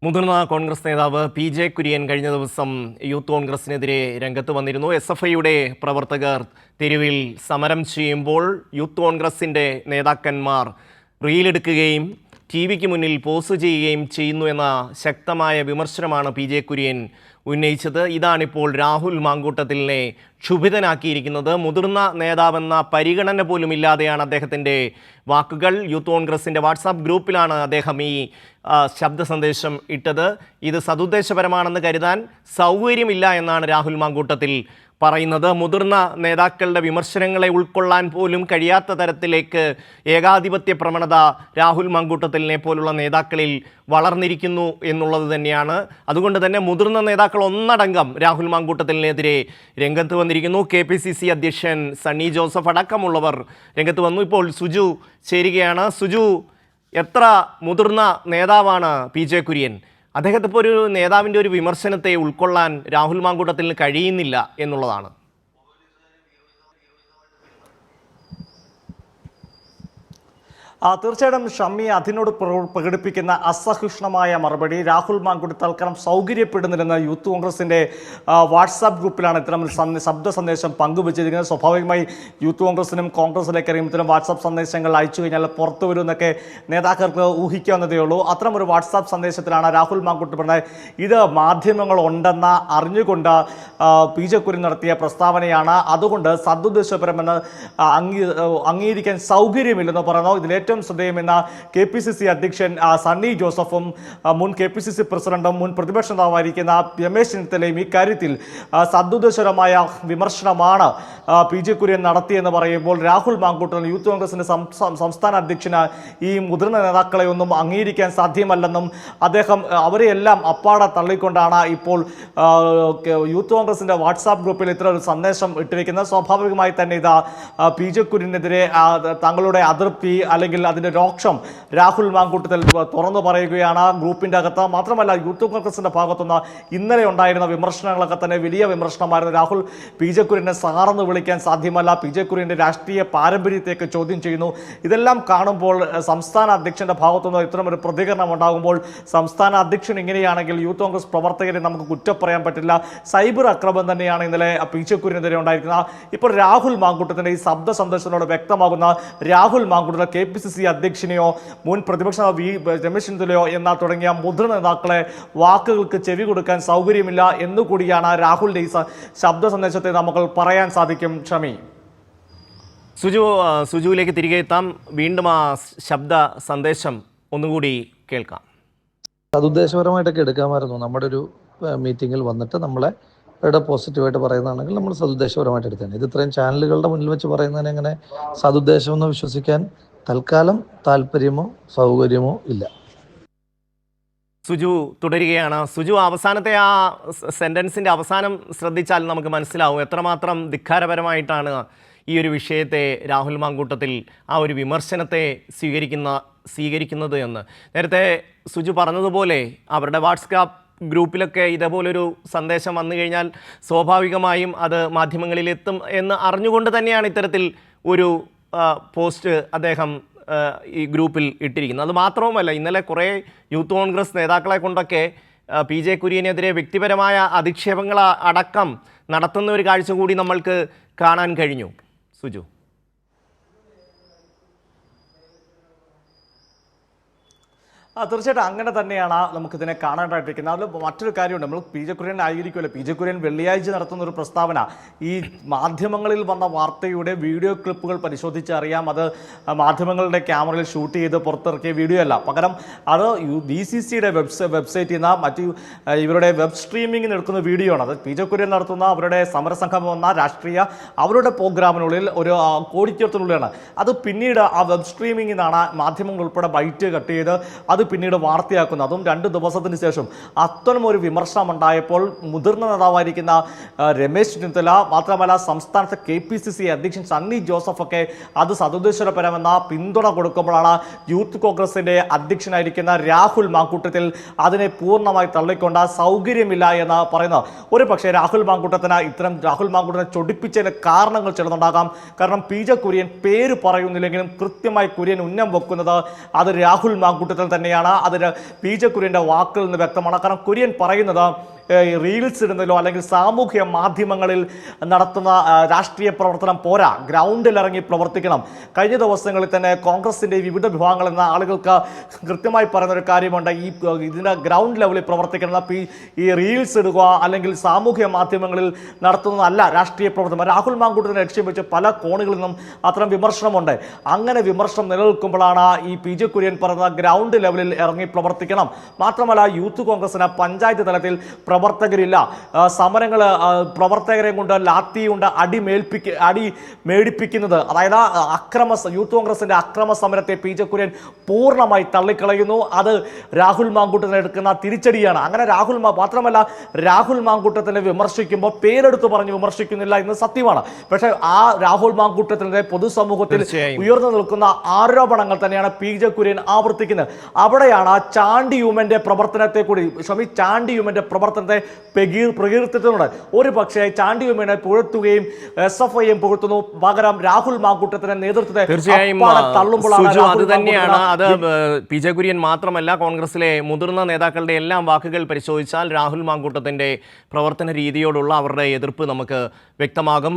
മുതിർന്ന കോൺഗ്രസ് നേതാവ് പി.ജെ. കുര്യൻ കഴിഞ്ഞ ദിവസം യൂത്ത് കോൺഗ്രസിനെതിരെ രംഗത്ത് വന്നിരുന്നു. എസ്.എഫ്.ഐയുടെ പ്രവർത്തകർ തെരുവിൽ സമരം ചെയ്യുമ്പോൾ യൂത്ത് കോൺഗ്രസിൻ്റെ നേതാക്കന്മാർ റീലെടുക്കുകയും ടി.വിക്ക് മുന്നിൽ പോസ്റ്റ് ചെയ്യുകയും ചെയ്യുന്നു എന്ന ശക്തമായ വിമർശനമാണ് പി.ജെ. കുര്യൻ ഉന്നയിച്ചത്. ഇതാണിപ്പോൾ രാഹുൽ മാങ്കൂട്ടത്തിലിനെ ക്ഷുഭിതനാക്കിയിരിക്കുന്നത്. മുതിർന്ന നേതാവെന്ന പരിഗണന പോലും ഇല്ലാതെയാണ് അദ്ദേഹത്തിൻ്റെ വാക്കുകൾ. യൂത്ത് കോൺഗ്രസിൻ്റെ വാട്സാപ്പ് ഗ്രൂപ്പിലാണ് അദ്ദേഹം ഈ ശബ്ദ സന്ദേശം ഇട്ടത്. ഇത് സതുദ്ദേശപരമാണെന്ന് കരുതാൻ സൗകര്യമില്ല എന്നാണ് രാഹുൽ മാങ്കൂട്ടത്തിൽ പറയുന്നത്. മുതിർന്ന നേതാക്കളുടെ വിമർശനങ്ങളെ ഉൾക്കൊള്ളാൻ പോലും കഴിയാത്ത തരത്തിലേക്ക് ഏകാധിപത്യ പ്രവണത രാഹുൽ മാങ്കൂട്ടത്തിലിനെ പോലുള്ള നേതാക്കളിൽ വളർന്നിരിക്കുന്നു എന്നുള്ളത് തന്നെയാണ്. അതുകൊണ്ട് തന്നെ മുതിർന്ന നേതാക്കൾ ഒന്നടങ്കം രാഹുൽ മാങ്കൂട്ടത്തിലിനെതിരെ രംഗത്ത് വന്നിരിക്കുന്നു. KPCC അധ്യക്ഷൻ സണ്ണി ജോസഫ് അടക്കമുള്ളവർ രംഗത്ത് വന്നു. ഇപ്പോൾ സുജു ചേരുകയാണ്. സുജു, എത്ര മുതിർന്ന നേതാവാണ് പി.ജെ. കുര്യൻ? അദ്ദേഹത്തെ ഇപ്പോൾ ഒരു നേതാവിൻ്റെ ഒരു വിമർശനത്തെ ഉൾക്കൊള്ളാൻ രാഹുൽ മാങ്കൂട്ടത്തിന് കഴിയുന്നില്ല എന്നുള്ളതാണ്. തീർച്ചയായിട്ടും ഷമ്മി അതിനോട് പ്രകടിപ്പിക്കുന്ന അസഹിഷ്ണുമായ മറുപടി രാഹുൽ മാങ്കൂട്ടത്തിൽ തൽക്കാലം സൗകര്യപ്പെടുന്നില്ലെന്ന് യൂത്ത് കോൺഗ്രസിൻ്റെ വാട്സാപ്പ് ഗ്രൂപ്പിലാണ് ഇത്തരം ശബ്ദ സന്ദേശം പങ്കുവച്ചിരിക്കുന്നത്. സ്വാഭാവികമായി യൂത്ത് കോൺഗ്രസിനും കോൺഗ്രസിലേക്ക് അറിയും ഇത്തരം വാട്സാപ്പ് സന്ദേശങ്ങൾ അയച്ചു കഴിഞ്ഞാൽ പുറത്തു വരുമെന്നൊക്കെ നേതാക്കൾക്ക് ഊഹിക്കാവുന്നതേ ഉള്ളൂ. അത്തരം ഒരു വാട്സാപ്പ് സന്ദേശത്തിലാണ് രാഹുൽ മാങ്കൂട്ടത്തിൽ പറഞ്ഞത് ഇത് മാധ്യമങ്ങൾ ഉണ്ടെന്ന അറിഞ്ഞുകൊണ്ട് പി.ജെ. കുര്യൻ നടത്തിയ പ്രസ്താവനയാണ്, അതുകൊണ്ട് സദുദ്ദേശപരമെന്ന് അംഗീകരിക്കാൻ സൗകര്യമില്ലെന്ന് പറയുന്നു. ഇതിലേറ്റവും ശ്രദ്ധേയമെന്ന KPCC അധ്യക്ഷൻ സണ്ണി ജോസഫും മുൻ KPCC പ്രസിഡന്റും മുൻ പ്രതിപക്ഷ നേതാവായിരിക്കുന്ന രമേശ് ചെന്നിത്തലയും ഇക്കാര്യത്തിൽ സദുദ്ദേശപരമായ വിമർശനമാണ് പി.ജെ. കുര്യൻ നടത്തിയെന്ന് പറയുമ്പോൾ രാഹുൽ മാങ്കൂട്ടത്തിൽ യൂത്ത് കോൺഗ്രസിന്റെ സംസ്ഥാന അധ്യക്ഷന് ഈ മുതിർന്ന നേതാക്കളെ ഒന്നും അംഗീകരിക്കാൻ സാധ്യമല്ലെന്നും അദ്ദേഹം അവരെയെല്ലാം അപ്പാടെ തള്ളിക്കൊണ്ടാണ് ഇപ്പോൾ യൂത്ത് കോൺഗ്രസിന്റെ വാട്സാപ്പ് ഗ്രൂപ്പിൽ ഇത്ര ഒരു സന്ദേശം ഇട്ടിരിക്കുന്നത്. സ്വാഭാവികമായി തന്നെ ഇത് പി.ജെ. കുര്യനെതിരെ തങ്ങളുടെ അതൃപ്തി അല്ലെങ്കിൽ അതിൻ്റെ രോക്ഷം രാഹുൽ മാങ്കൂട്ടത്തിൽ തുറന്നു പറയുകയാണ് ഗ്രൂപ്പിൻ്റെ അകത്ത്. മാത്രമല്ല യൂത്ത് കോൺഗ്രസിൻ്റെ ഭാഗത്തുനിന്ന് ഇന്നലെ ഉണ്ടായിരുന്ന വിമർശനങ്ങളൊക്കെ തന്നെ വലിയ വിമർശനമായിരുന്നു. രാഹുൽ പി.ജെ. കുര്യനെ സാറെന്ന് വിളിക്കാൻ സാധ്യമല്ല, പി.ജെ. കുര്യൻ്റെ രാഷ്ട്രീയ പാരമ്പര്യത്തേക്ക് ചോദ്യം ചെയ്യുന്നു. ഇതെല്ലാം കാണുമ്പോൾ സംസ്ഥാന അധ്യക്ഷൻ്റെ ഭാഗത്തുനിന്ന് ഇത്തരമൊരു പ്രതികരണം ഉണ്ടാകുമ്പോൾ സംസ്ഥാന അധ്യക്ഷൻ ഇങ്ങനെയാണെങ്കിൽ യൂത്ത് കോൺഗ്രസ് പ്രവർത്തകരെ നമുക്ക് കുറ്റം പറയാൻ പറ്റില്ല. സൈബർ ആക്രമണം തന്നെയാണ് ഇന്നലെ പി.ജെ. കുര്യനെതിരെ ഉണ്ടായിരിക്കുന്നത്. ഇപ്പോൾ രാഹുൽ മാങ്കൂട്ടത്തിൻ്റെ ഈ ശബ്ദ സന്ദേശത്തിനോട് വ്യക്തമാകുന്ന രാഹുൽ മാങ്കൂട്ടത്തിൽ KPCC അധ്യക്ഷനെയോ മുൻ പ്രതിപക്ഷ രമേശ് ചെന്നിത്തലയോ എന്ന തുടങ്ങിയ മുതിർന്ന നേതാക്കളെ വാക്കുകൾക്ക് ചെവി കൊടുക്കാൻ സൗകര്യമില്ല എന്നുകൂടിയാണ് രാഹുലിന്റെ ഈ ശബ്ദ സന്ദേശത്തെ നമുക്ക് പറയാൻ സാധിക്കും. ഷമി, സുജുവിലേക്ക് തിരികെ എത്താം. വീണ്ടും ആ ശബ്ദ സന്ദേശം ഒന്നുകൂടി കേൾക്കാം. സതുദ്ദേശപരമായിട്ടൊക്കെ എടുക്കാമായിരുന്നു. നമ്മുടെ ഒരു മീറ്റിങ്ങിൽ വന്നിട്ട് നമ്മളെ ഇവിടെ പോസിറ്റീവായിട്ട് പറയുന്നതാണെങ്കിൽ നമ്മൾ സതുദ്ദേശപരമായിട്ട് എടുത്തേനെ. ഇത് ഇത്രയും ചാനലുകളുടെ മുന്നിൽ വെച്ച് പറയുന്നതിനെ എങ്ങനെ സതുദ്ദേശമെന്ന് വിശ്വസിക്കാൻ തൽക്കാലം താല്പര്യമോ സൗകര്യമോ ഇല്ല. സുജു തുടരുകയാണ്. സുജു, അവസാനത്തെ ആ സെൻറ്റൻസിൻ്റെ അവസാനം ശ്രദ്ധിച്ചാൽ നമുക്ക് മനസ്സിലാവും എത്രമാത്രം ധിക്കാരപരമായിട്ടാണ് ഈ ഒരു വിഷയത്തെ രാഹുൽ മാങ്കൂട്ടത്തിൽ ആ ഒരു വിമർശനത്തെ സ്വീകരിക്കുന്നത് എന്ന്. നേരത്തെ സുജു പറഞ്ഞതുപോലെ അവരുടെ വാട്സാപ്പ് ഗ്രൂപ്പിലൊക്കെ ഇതേപോലൊരു സന്ദേശം വന്നു കഴിഞ്ഞാൽ സ്വാഭാവികമായും അത് മാധ്യമങ്ങളിലെത്തും എന്ന് അറിഞ്ഞുകൊണ്ട് തന്നെയാണ് ഇത്തരത്തിൽ ഒരു പോസ്റ്റ് അദ്ദേഹം ഈ ഗ്രൂപ്പിൽ ഇട്ടിരിക്കുന്നത്. അത് മാത്രവുമല്ല, ഇന്നലെ കുറേ യൂത്ത് കോൺഗ്രസ് നേതാക്കളെ കൊണ്ടൊക്കെ പി.ജെ. കുര്യനെതിരെ വ്യക്തിപരമായ അധിക്ഷേപങ്ങൾ അടക്കം നടത്തുന്ന ഒരു കാഴ്ച കൂടി നമ്മൾക്ക് കാണാൻ കഴിഞ്ഞു. സുജു, തീർച്ചയായിട്ടും അങ്ങനെ തന്നെയാണ് നമുക്കിതിനെ കാണാനായിട്ടിരിക്കുന്നത്. അതിൽ മറ്റൊരു കാര്യമുണ്ട്. നമ്മൾ പി.ജെ. കുര്യൻ ആയിരിക്കുമല്ലോ, പി.ജെ. കുര്യൻ വെള്ളിയാഴ്ച നടത്തുന്ന ഒരു പ്രസ്താവന ഈ മാധ്യമങ്ങളിൽ വന്ന വാർത്തയുടെ വീഡിയോ ക്ലിപ്പുകൾ പരിശോധിച്ചറിയാം. അത് മാധ്യമങ്ങളുടെ ക്യാമറയിൽ ഷൂട്ട് ചെയ്ത് പുറത്തിറക്കിയ വീഡിയോ അല്ല, പകരം അത് BCCയുടെ വെബ്സൈറ്റിൽ നിന്ന് മറ്റു ഇവരുടെ വെബ് സ്ട്രീമിങ്ങിന് എടുക്കുന്ന വീഡിയോ ആണ്. അത് പി.ജെ. കുര്യൻ നടത്തുന്ന അവരുടെ സമരസംഘം വന്ന രാഷ്ട്രീയ അവരുടെ പ്രോഗ്രാമിനുള്ളിൽ ഒരു കോടിക്കത്തിനുള്ളിലാണ്. അത് പിന്നീട് ആ വെബ് സ്ട്രീമിങ്ങിൽ നിന്നാണ് മാധ്യമങ്ങൾ ഉൾപ്പെടെ ബൈറ്റ് കട്ട് ചെയ്ത് അത് പിന്നീട് വാർത്തയാക്കുന്നത്. അതും 2 ദിവസത്തിന് ശേഷം അത്തരം ഒരു വിമർശനം ഉണ്ടായപ്പോൾ മുതിർന്ന നേതാവായിരിക്കുന്ന രമേശ് ചെന്നിത്തല, മാത്രമല്ല സംസ്ഥാനത്തെ KPCC അധ്യക്ഷൻ സണ്ണി ജോസഫൊക്കെ അത് സദുദ്ദേശപരമെന്ന പിന്തുണ കൊടുക്കുമ്പോഴാണ് യൂത്ത് കോൺഗ്രസിന്റെ അധ്യക്ഷനായിരിക്കുന്ന രാഹുൽ മാങ്കൂട്ടത്തിൽ അതിനെ പൂർണ്ണമായി തള്ളിക്കൊണ്ട് സൗകര്യമില്ല എന്ന് പറയുന്നത്. ഒരു പക്ഷേ രാഹുൽ മാങ്കൂട്ടത്തിനെ ചൊടിപ്പിച്ചതിന് കാരണങ്ങൾ ചിലതുണ്ടാകാം. കാരണം പി.ജെ. കുര്യൻ പേര് പറയുന്നില്ലെങ്കിലും കൃത്യമായി കുര്യൻ ഉന്നം വെക്കുന്നത് അത് രാഹുൽ മാങ്കൂട്ടത്തിൽ തന്നെ തന്നെയാണ്. അതിന് പി ജെ കുര്യൻ്റെ വാക്കുകളിൽ നിന്ന് വ്യക്തമാണ്. കാരണം കുര്യൻ പറയുന്നത് റീൽസ് ഇടുന്നതിലോ അല്ലെങ്കിൽ സാമൂഹ്യ മാധ്യമങ്ങളിൽ നടത്തുന്ന രാഷ്ട്രീയ പ്രവർത്തനം പോരാ, ഗ്രൗണ്ടിൽ ഇറങ്ങി പ്രവർത്തിക്കണം. കഴിഞ്ഞ ദിവസങ്ങളിൽ തന്നെ കോൺഗ്രസിൻ്റെ വിവിധ വിഭാഗങ്ങളിൽ നിന്ന് ആളുകൾക്ക് കൃത്യമായി പറയുന്ന ഒരു കാര്യമുണ്ട്, ഇതിൻ്റെ ഗ്രൗണ്ട് ലെവലിൽ പ്രവർത്തിക്കണം. ഈ റീൽസ് ഇടുക അല്ലെങ്കിൽ സാമൂഹ്യ മാധ്യമങ്ങളിൽ നടത്തുന്നതല്ല രാഷ്ട്രീയ പ്രവർത്തനം. രാഹുൽ മാങ്കൂട്ടത്തിനെ ലക്ഷ്യം വെച്ച് പല കോണുകളിൽ നിന്നും അത്തരം വിമർശനമുണ്ട്. അങ്ങനെ വിമർശനം നിലനിൽക്കുമ്പോഴാണ് ഈ പി ജെ കുര്യൻ പറയുന്ന ഗ്രൗണ്ട് ലെവലിൽ ഇറങ്ങി പ്രവർത്തിക്കണം. മാത്രമല്ല യൂത്ത് കോൺഗ്രസിന് പഞ്ചായത്ത് തലത്തിൽ പ്രവർത്തകരില്ല. സമരങ്ങൾ പ്രവർത്തകരെ കൊണ്ട് ലാത്തി കൊണ്ട് അടി മേടിപ്പിക്കുന്നത്, അതായത് യൂത്ത് കോൺഗ്രസിന്റെ അക്രമ സമരത്തെ പി ജെ കുര്യൻ പൂർണ്ണമായി തള്ളിക്കളയുന്നു. അത് രാഹുൽ മാങ്കൂട്ടത്തിന് എടുക്കുന്ന തിരിച്ചടിയാണ്. അങ്ങനെ മാത്രമല്ല രാഹുൽ മാങ്കൂട്ടത്തിനെ വിമർശിക്കുമ്പോൾ പേരെടുത്ത് പറഞ്ഞ് വിമർശിക്കുന്നില്ല എന്ന് സത്യമാണ്. പക്ഷേ ആ രാഹുൽ മാങ്കൂട്ടത്തിനെതിരെ പൊതുസമൂഹത്തിൽ ഉയർന്നു നിൽക്കുന്ന ആരോപണങ്ങൾ തന്നെയാണ് പി ജെ കുര്യൻ ആവർത്തിക്കുന്നത്. അവിടെയാണ് ചാണ്ടി യൂമന്റെ പ്രവർത്തനത്തെ കൂടി ചാണ്ടി യൂമന്റെ പ്രവർത്തനത്തെ പ്രകീർത്തിച്ചിട്ടുണ്ട്. ഒരു പക്ഷേ ചാണ്ടി യൂമനെ പുകഴ്ത്തുകയും SFIയും പുകഴ്ത്തുന്നു, പകരം രാഹുൽ മാങ്കൂട്ടത്തിന്റെ നേതൃത്വത്തെ തീർച്ചയായും അത് തന്നെയാണ്. അത് പി ജെ കുര്യൻ മാത്രമല്ല, കോൺഗ്രസിലെ മുതിർന്ന നേതാക്കളുടെ എല്ലാം വാക്കുകൾ പരിശോധിച്ചാൽ രാഹുൽ മാങ്കൂട്ടത്തിന്റെ പ്രവർത്തന രീതിയോടുള്ള അവരുടെ എതിർപ്പ് നമുക്ക് വ്യക്തമാകും.